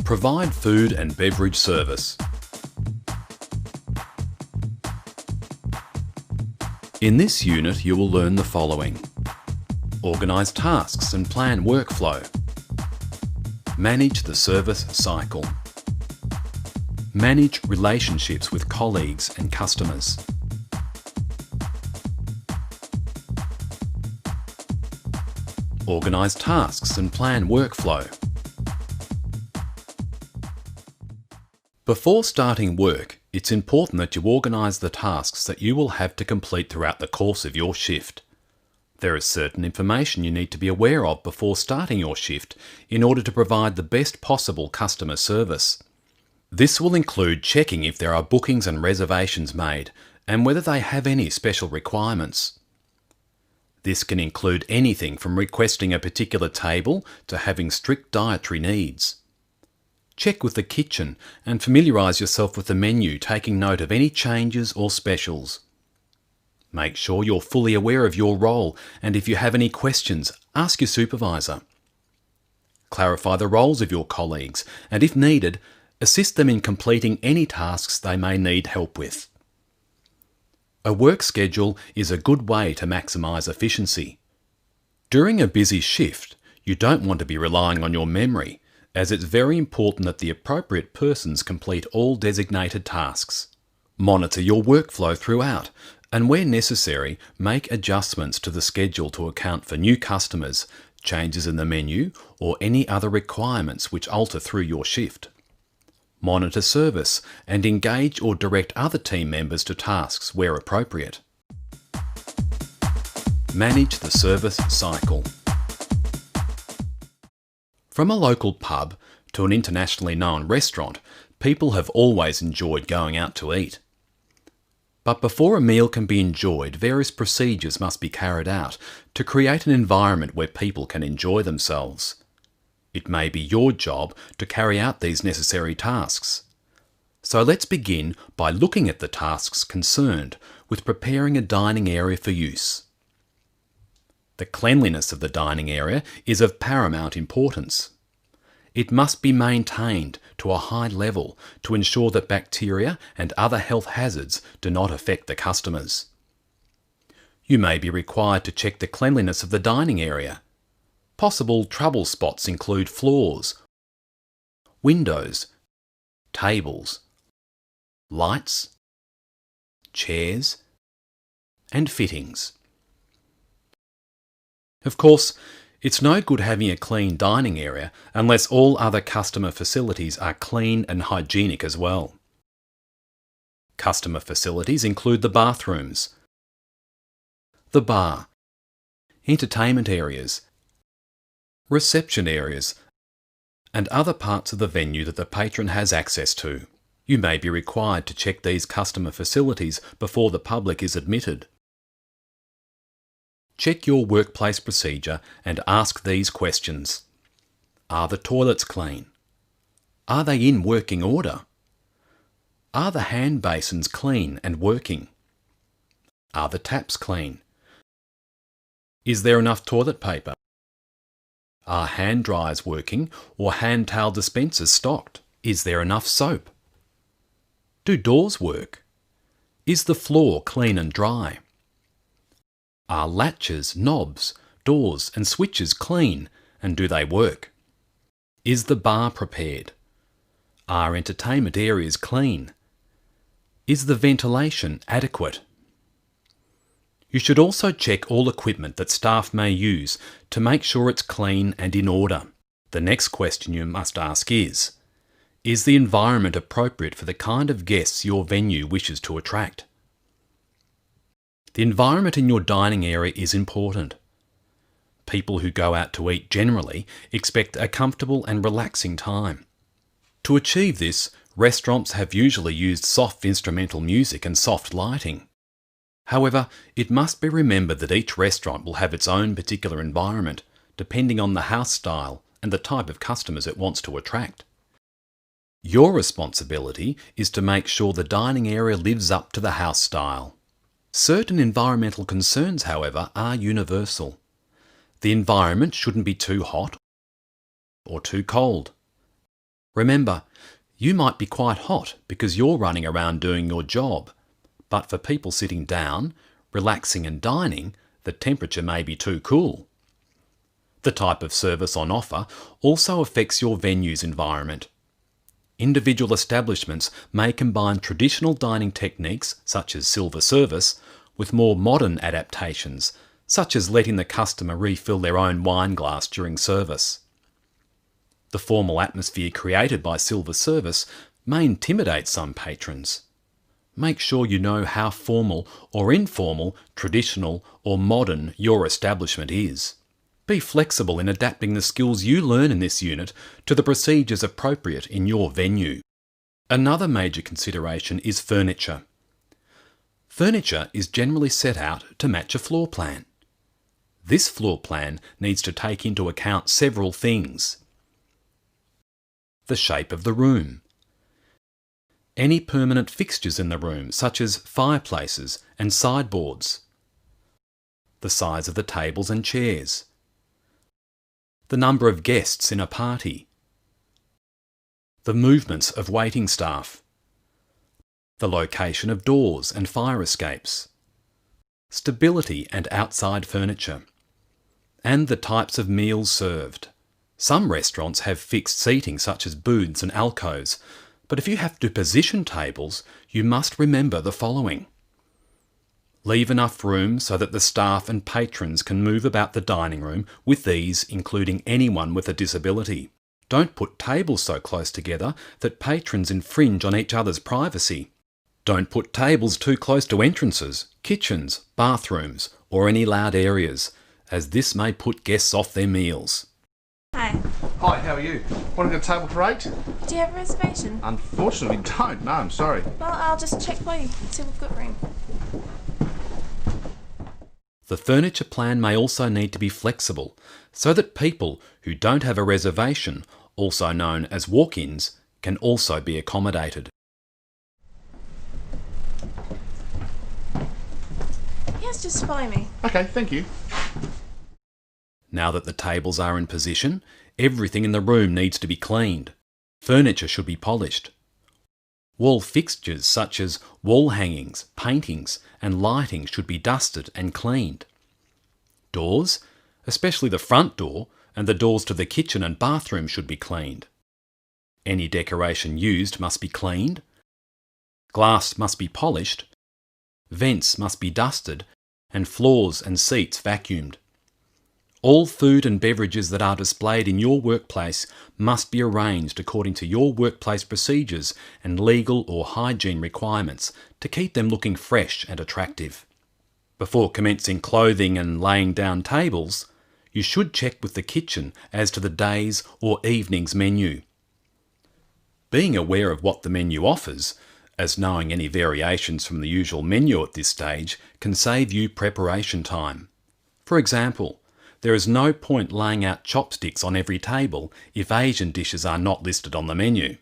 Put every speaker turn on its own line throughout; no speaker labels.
Provide food and beverage service. In this unit, you will learn the following: organise tasks and plan workflow, manage the service cycle, manage relationships with colleagues and customers, organise tasks and plan workflow. Before starting work, it's important that you organise the tasks that you will have to complete throughout the course of your shift. There is certain information you need to be aware of before starting your shift in order to provide the best possible customer service. This will include checking if there are bookings and reservations made and whether they have any special requirements. This can include anything from requesting a particular table to having strict dietary needs. Check with the kitchen and familiarise yourself with the menu, taking note of any changes or specials. Make sure you're fully aware of your role, and if you have any questions, ask your supervisor. Clarify the roles of your colleagues, and if needed, assist them in completing any tasks they may need help with. A work schedule is a good way to maximise efficiency. During a busy shift, you don't want to be relying on your memory, as it's very important that the appropriate persons complete all designated tasks. Monitor your workflow throughout, and where necessary, make adjustments to the schedule to account for new customers, changes in the menu, or any other requirements which alter through your shift. Monitor service and engage or direct other team members to tasks where appropriate. Manage the service cycle. From a local pub to an internationally known restaurant, people have always enjoyed going out to eat. But before a meal can be enjoyed, various procedures must be carried out to create an environment where people can enjoy themselves. It may be your job to carry out these necessary tasks. So let's begin by looking at the tasks concerned with preparing a dining area for use. The cleanliness of the dining area is of paramount importance. It must be maintained to a high level to ensure that bacteria and other health hazards do not affect the customers. You may be required to check the cleanliness of the dining area. Possible trouble spots include floors, windows, tables, lights, chairs, and fittings. Of course, it's no good having a clean dining area unless all other customer facilities are clean and hygienic as well. Customer facilities include the bathrooms, the bar, entertainment areas, reception areas, and other parts of the venue that the patron has access to. You may be required to check these customer facilities before the public is admitted. Check your workplace procedure and ask these questions. Are the toilets clean? Are they in working order? Are the hand basins clean and working? Are the taps clean? Is there enough toilet paper? Are hand dryers working or hand towel dispensers stocked? Is there enough soap? Do doors work? Is the floor clean and dry? Are latches, knobs, doors and switches clean, and do they work? Is the bar prepared? Are entertainment areas clean? Is the ventilation adequate? You should also check all equipment that staff may use to make sure it's clean and in order. The next question you must ask is the environment appropriate for the kind of guests your venue wishes to attract? The environment in your dining area is important. People who go out to eat generally expect a comfortable and relaxing time. To achieve this, restaurants have usually used soft instrumental music and soft lighting. However, it must be remembered that each restaurant will have its own particular environment, depending on the house style and the type of customers it wants to attract. Your responsibility is to make sure the dining area lives up to the house style. Certain environmental concerns, however, are universal. The environment shouldn't be too hot or too cold. Remember, you might be quite hot because you're running around doing your job, but for people sitting down, relaxing and dining, the temperature may be too cool. The type of service on offer also affects your venue's environment. Individual establishments may combine traditional dining techniques such as silver service with more modern adaptations, such as letting the customer refill their own wine glass during service. The formal atmosphere created by silver service may intimidate some patrons. Make sure you know how formal or informal, traditional or modern your establishment is. Be flexible in adapting the skills you learn in this unit to the procedures appropriate in your venue. Another major consideration is furniture. Furniture is generally set out to match a floor plan. This floor plan needs to take into account several things. The shape of the room. Any permanent fixtures in the room, such as fireplaces and sideboards. The size of the tables and chairs. The number of guests in a party. The movements of waiting staff. The location of doors and fire escapes. Stability and outside furniture. And the types of meals served. Some restaurants have fixed seating such as booths and alcoves, but if you have to position tables, you must remember the following. Leave enough room so that the staff and patrons can move about the dining room with ease, including anyone with a disability. Don't put tables so close together that patrons infringe on each other's privacy. Don't put tables too close to entrances, kitchens, bathrooms, or any loud areas, as this may put guests off their meals.
Hi.
Hi, how are you? Want to get a table for 8?
Do you have a reservation?
Unfortunately, we don't. No, I'm sorry.
Well, I'll just check for you, see if we've got room.
The furniture plan may also need to be flexible so that people who don't have a reservation, also known as walk-ins, can also be accommodated.
Yes, just follow me.
Okay, thank you.
Now that the tables are in position, everything in the room needs to be cleaned. Furniture should be polished. Wall fixtures such as wall hangings, paintings and lighting should be dusted and cleaned. Doors, especially the front door and the doors to the kitchen and bathroom, should be cleaned. Any decoration used must be cleaned. Glass must be polished. Vents must be dusted and floors and seats vacuumed. All food and beverages that are displayed in your workplace must be arranged according to your workplace procedures and legal or hygiene requirements to keep them looking fresh and attractive. Before commencing clothing and laying down tables, you should check with the kitchen as to the day's or evening's menu. Being aware of what the menu offers, as knowing any variations from the usual menu at this stage, can save you preparation time. For example, there is no point laying out chopsticks on every table if Asian dishes are not listed on the menu.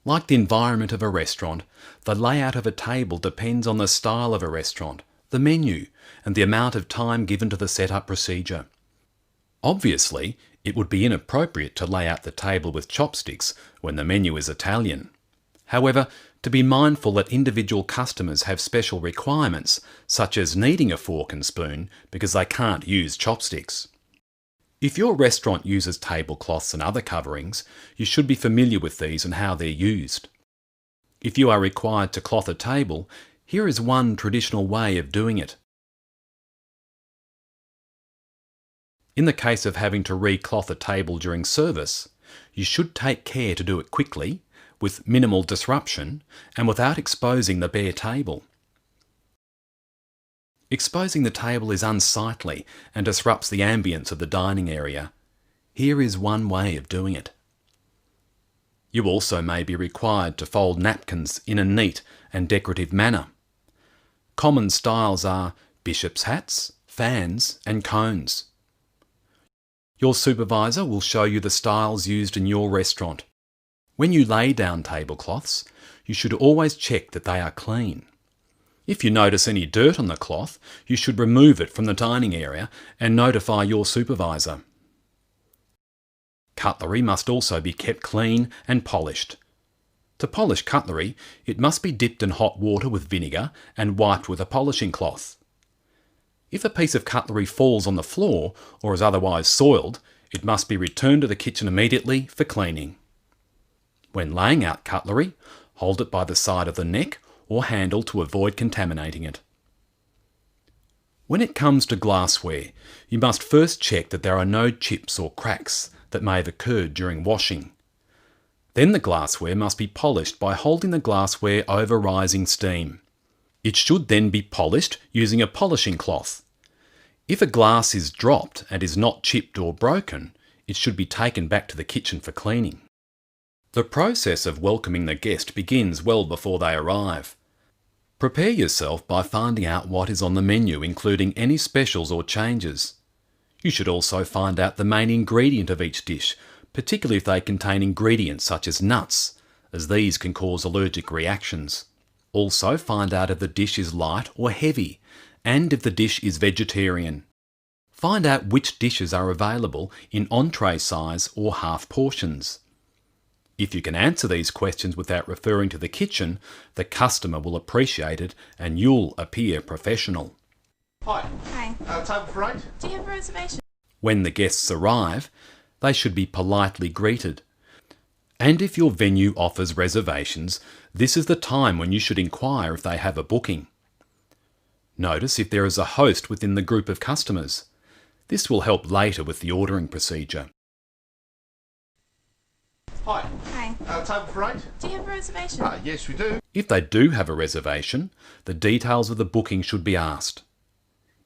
Like the environment of a restaurant, the layout of a table depends on the style of a restaurant, the menu, and the amount of time given to the setup procedure. Obviously, it would be inappropriate to lay out the table with chopsticks when the menu is Italian. However, to be mindful that individual customers have special requirements, such as needing a fork and spoon because they can't use chopsticks. If your restaurant uses tablecloths and other coverings, you should be familiar with these and how they're used. If you are required to cloth a table, here is one traditional way of doing it. In the case of having to re-cloth a table during service, you should take care to do it quickly, with minimal disruption and without exposing the bare table. Exposing the table is unsightly and disrupts the ambience of the dining area. Here is one way of doing it. You also may be required to fold napkins in a neat and decorative manner. Common styles are bishop's hats, fans and cones. Your supervisor will show you the styles used in your restaurant. When you lay down tablecloths, you should always check that they are clean. If you notice any dirt on the cloth, you should remove it from the dining area and notify your supervisor. Cutlery must also be kept clean and polished. To polish cutlery, it must be dipped in hot water with vinegar and wiped with a polishing cloth. If a piece of cutlery falls on the floor or is otherwise soiled, it must be returned to the kitchen immediately for cleaning. When laying out cutlery, hold it by the side of the neck or handle to avoid contaminating it. When it comes to glassware, you must first check that there are no chips or cracks that may have occurred during washing. Then the glassware must be polished by holding the glassware over rising steam. It should then be polished using a polishing cloth. If a glass is dropped and is not chipped or broken, it should be taken back to the kitchen for cleaning. The process of welcoming the guest begins well before they arrive. Prepare yourself by finding out what is on the menu, including any specials or changes. You should also find out the main ingredient of each dish, particularly if they contain ingredients such as nuts, as these can cause allergic reactions. Also find out if the dish is light or heavy, and if the dish is vegetarian. Find out which dishes are available in entree size or half portions. If you can answer these questions without referring to the kitchen, the customer will appreciate it and you'll appear professional.
Hi.
Hi.
Table for 8?
Do you have a reservation?
When the guests arrive, they should be politely greeted. And if your venue offers reservations, this is the time when you should inquire if they have a booking. Notice if there is a host within the group of customers. This will help later with the ordering procedure.
Hi.
Hi.
Table for 8?
Do you have a reservation?
Yes, we do.
If they do have a reservation, the details of the booking should be asked.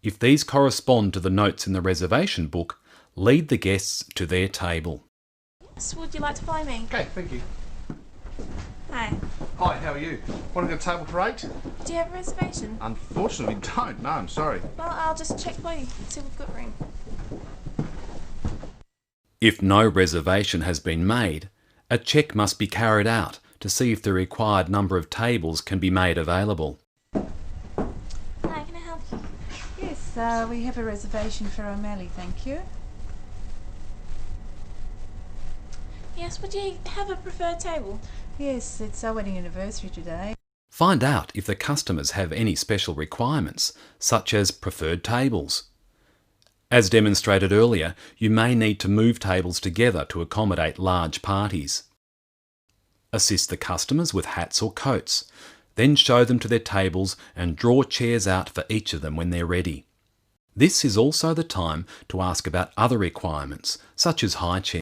If these correspond to the notes in the reservation book, lead the guests to their table.
Yes, would you like to fly me?
Okay, thank you.
Hi.
Hi, how are you? Want to get a table for 8?
Do you have a reservation?
Unfortunately, don't. No, I'm sorry.
Well, I'll just check for you, see if we've got room.
If no reservation has been made, a check must be carried out to see if the required number of tables can be made available.
Hi, can I help you?
Yes, we have a reservation for O'Malley, thank you.
Yes, would you have a preferred table?
Yes, it's our wedding anniversary today.
Find out if the customers have any special requirements, such as preferred tables. As demonstrated earlier, you may need to move tables together to accommodate large parties. Assist the customers with hats or coats, then show them to their tables and draw chairs out for each of them when they're ready. This is also the time to ask about other requirements, such as high chairs.